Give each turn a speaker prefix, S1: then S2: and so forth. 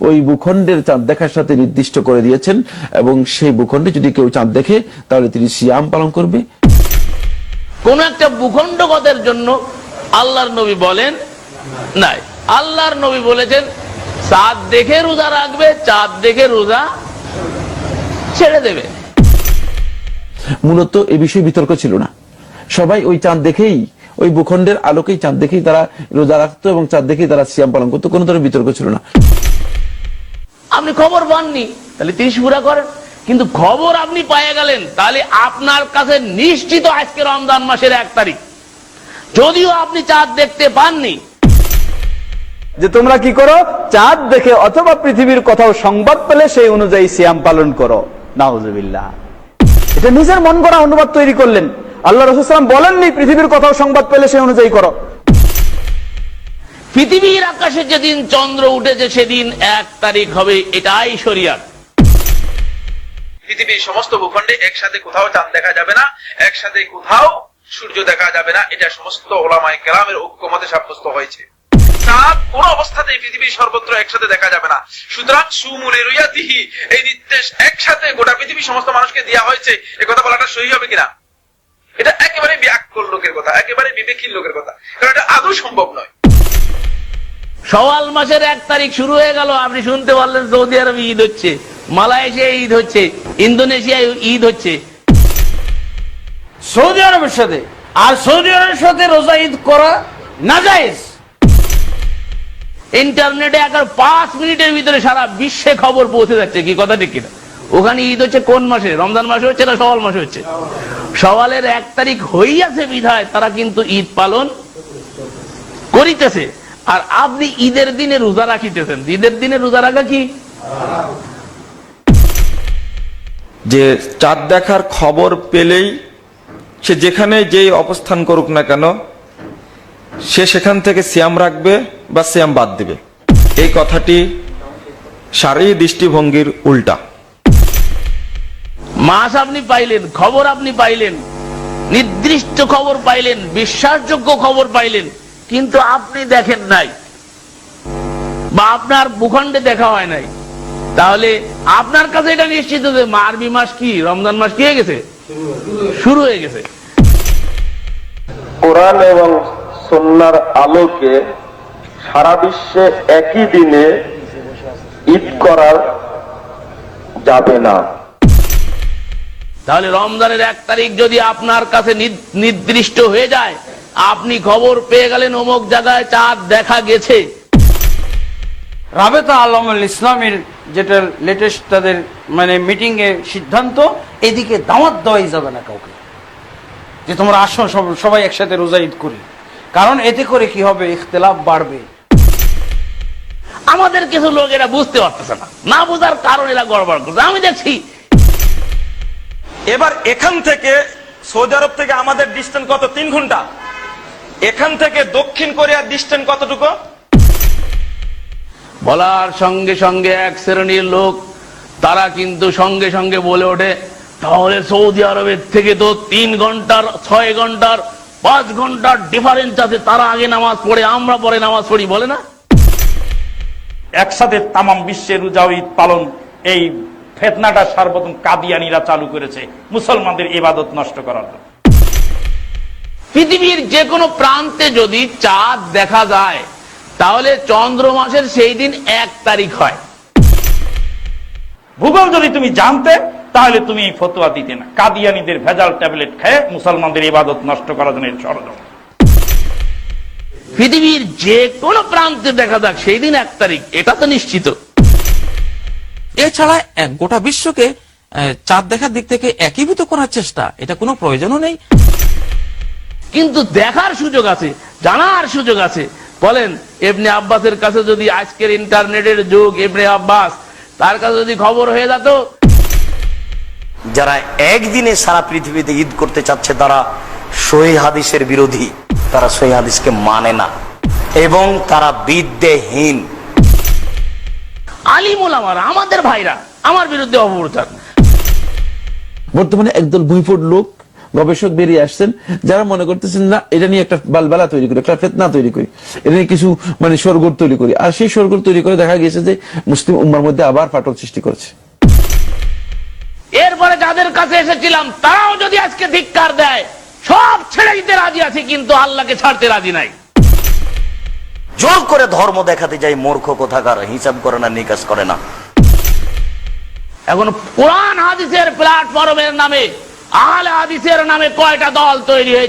S1: ওই ভূখণ্ডের চাঁদ দেখার সাথে নির্দিষ্ট করে দিয়েছেন, এবং সেই ভূখণ্ডে যদি কেউ চাঁদ দেখে তাহলে তিনি সিয়াম পালন করবে।
S2: কোন একটা ভূখণ্ডগতের জন্য আল্লাহর নবী বলেন নাই, আল্লাহর নবী বলেছেন চাঁদ দেখে রোজা রাখবে, চাঁদ দেখে রোজা ছেড়ে দেবে।
S1: মূলত এই বিষয়ে বিতর্ক ছিল না, সবাই ওই চাঁদ দেখেই, ওই ভূখণ্ডের আলোকেই চাঁদ দেখেই তারা রোজা রাখতো এবং চাঁদ দেখেই তারা সিয়াম পালন করতো, কোনো ধরনের বিতর্ক ছিল না।
S2: আপনি খবর পাননি তাহলে 30 পুরা করেন, কিন্তু খবর আপনি পেয়ে গেলেন তাহলে আপনার কাছে নিশ্চিত আজকে রমজান মাসের 1 তারিখ, যদিও আপনি চাঁদ দেখতে পাননি।
S3: যে তোমরা কি করো, চাঁদ দেখে অথবা পৃথিবীর কোথাও সংবাদ পেলে সেই অনুযায়ী সিয়াম পালন করো। নাউজুবিল্লাহ, এটা নিজের মন গড়া অনুবাদ তৈরি করলেন। আল্লাহ রাসূল সাল্লাল্লাহু আলাইহি ওয়াসাল্লাম বলেননি পৃথিবীর কোথাও সংবাদ পেলে সেই অনুযায়ী করো।
S2: পৃথিবীর আকাশে যেদিন চন্দ্র উঠেছে সেদিন 1 তারিখ হবে, এটাই শরিয়াত।
S4: পৃথিবীর সমস্ত ভূখণ্ডে একসাথে কোথাও চাঁদ দেখা যাবে না, একসাথে কোথাও সূর্য দেখা যাবে না, এটা সমস্ত ওলামায়ে কেরামের ঐক্যমতে সাব্যস্ত হয়েছে। চাঁদ কোন অবস্থাতেই পৃথিবীর সর্বত্র একসাথে দেখা যাবে না। সুতরাং সুমুলি রুয়াতিহি, এই নির্দেশ একসাথে গোটা পৃথিবীর সমস্ত মানুষকে দেওয়া হয়েছে, এ কথা বলাটা সহি হবে কিনা? এটা একেবারে ব্যাকুল লোকের কথা, একেবারে বিবেকহীন লোকের কথা, কারণ এটা আদৌ সম্ভব নয়।
S2: শাওয়াল মাসের 1 তারিখ শুরু হয়ে গেল, আপনি শুনতে পারলেন সৌদি আরবে ঈদ হচ্ছে, মালয়েশিয়ায় ঈদ হচ্ছে, ইন্দোনেশিয়ায় ঈদ হচ্ছে।
S5: সৌদি আরবের সাথে আর সৌদি আরবের সাথে রোজা ঈদ করা নাজায়েজ।
S2: ইন্টারনেটে 5 মিনিটের ভিতরে সারা বিশ্বে খবর পৌঁছে যাচ্ছে, কি কথা ঠিক কিনা? ওখানে ঈদ হচ্ছে কোন মাসে, রমজান মাসে হচ্ছে না শাওয়াল মাসে হচ্ছে? শাওয়ালের 1 তারিখ হইয়াছে বিধায় তারা কিন্তু ঈদ পালন করিতেছে, আর আপনি ঈদের দিনে রোজা রাখিতেছেন। ঈদের দিনে রোজা রাখা কি?
S6: যে চাঁদ দেখার খবর পেলেই সে যেখানে যেই অবস্থান করুক না কেন সে সেখান থেকে সিয়াম রাখবে বা সিয়াম বাদ দিবে, এই কথাটি শারঈ দৃষ্টিভঙ্গির উল্টা।
S2: মাস আপনি পাইলেন, খবর আপনি পাইলেন, নির্দিষ্ট খবর পাইলেন, বিশ্বাসযোগ্য খবর পাইলেন, কিন্তু আপনি দেখেন নাই বা আপনার ভূখণ্ডে দেখা হয় নাই, তাহলে আপনার কাছে এটা নিশ্চিত যে আরবি মাস কি, রমজান মাস কি হয়ে গেছে, শুরু হয়ে গেছে।
S7: কোরআন এবং সুন্নাহর আলোকে সারা বিশ্বে একই দিনে ঈদ করা যাবে না।
S2: তাহলে রমজানের 1 তারিখ যদি আপনার কাছে নির্দিষ্ট হয়ে যায়, আপনি খবর পেয়ে গেলেন অমুক জায়গায় চাঁদ দেখা গেছে,
S5: রাবেতা আলমুল ইসলামের যেটা লেটেস্ট তাদের মানে মিটিং এ সিদ্ধান্ত, এদিকে দাওয়াত দেওয়াই যাবে না কাউকে যে তোমরা আসো সবাই একসাথে রোজা ঈদ করি, কারণ এতে করে কি হবে, ইখতিলাফ বাড়বে।
S2: আমাদের কিছু লোক এরা বুঝতে পারতেছে না, না বোঝার কারণ এরা গড়বড় করছে। আমি দেখছি
S4: এবার এখান থেকে সৌদি আরব থেকে আমাদের ডিস্টেন্স কত? 3 ঘন্টা। এখান থেকে দক্ষিণ কোরিয়ার ডিস্টেন্স কতটুকু?
S2: বলার সঙ্গে সঙ্গে এক শ্রেণীর লোক তারা কিন্তু সঙ্গে সঙ্গে বলে ওঠে, তাহলে সৌদি আরবের থেকে তো 3 ঘন্টার 6 ঘন্টার 5 ঘন্টার ডিফারেন্স আছে, তারা আগে নামাজ পড়ে আমরা পরে নামাজ পড়ি, বলে না?
S8: একসাথে তামাম বিশ্বের রোজা ঈদ পালন, এই ফিতনাটা সর্বপ্রথম কাদিয়ানীরা চালু করেছে মুসলমানদের ইবাদত নষ্ট করার জন্য।
S2: পৃথিবীর যে কোনো প্রান্তে যদি চাঁদ দেখা যায় তাহলে চন্দ্র মাসের সেই দিন 1 তারিখ হয়।
S8: ভূগোল যদি তুমি জানতে তাহলে তুমি এই ফতোয়া দিতে না। কাদিয়ানীদের ভেজাল ট্যাবলেট খেয়ে মুসলমানদের ইবাদত নষ্ট করার জন্য ষড়যন্ত্র।
S2: পৃথিবীর যে কোনো প্রান্তে দেখা যাক সেই দিন 1 তারিখ, এটা তো নিশ্চিত।
S9: এছাড়া গোটা বিশ্বকে চাঁদ দেখার দিক থেকে একীভূত করার চেষ্টা, এটা কোনো প্রয়োজনও নেই।
S2: কিন্তু দেখার সুযোগ আছে, জানার সুযোগ আছে। বলেন, ইবনে আব্বাসের কাছে যদি আজকের ইন্টারনেটের যুগ, ইবনে আব্বাস তার কাছে যদি খবর হয়ে যেত,
S10: যারা একদিনে সারা পৃথিবীতে ঈদ করতে চাচ্ছে তারা সহিহ হাদিসের বিরোধী, তারা সহিহ হাদিসকে মানে না এবং তারা বিদ্বেহীন।
S2: আলিম ওলামারা আমাদের ভাইরা আমার বিরুদ্ধে অপপ্রচার।
S1: বর্তমানে একদল ভুইফোট লোক গবেষক বেরিয়ে আসছেন, যারা মনে করতেছেন না এটা নিয়ে একটা বালবালা তৈরি করি, একটা ফিতনা তৈরি করি, এটা নিয়ে কিছু মানে শোরগোল তৈরি করি, আর সেই শোরগোল তৈরি করে দেখা গেছে যে মুসলিম উম্মার মধ্যে আবার ফাটল সৃষ্টি করেছে।
S2: এরপরে যাদের কাছে এসেছিলাম তারাও যদি আজকে ধিক্কার দেয়, সব ছেড়ে দিতে রাজি আছে, কিন্তু আল্লাহকে ছাড়তে রাজি নাই।
S10: জোর করে ধর্ম দেখাতে যাই মূর্খ কোথাকার, হিসাব করে না, নিকাশ করে না।
S2: এখন কোরআন হাদিসের প্ল্যাটফর্মের নামে, আহলে হাদিসের নামে কয়টা দল তৈরি হয়েছে।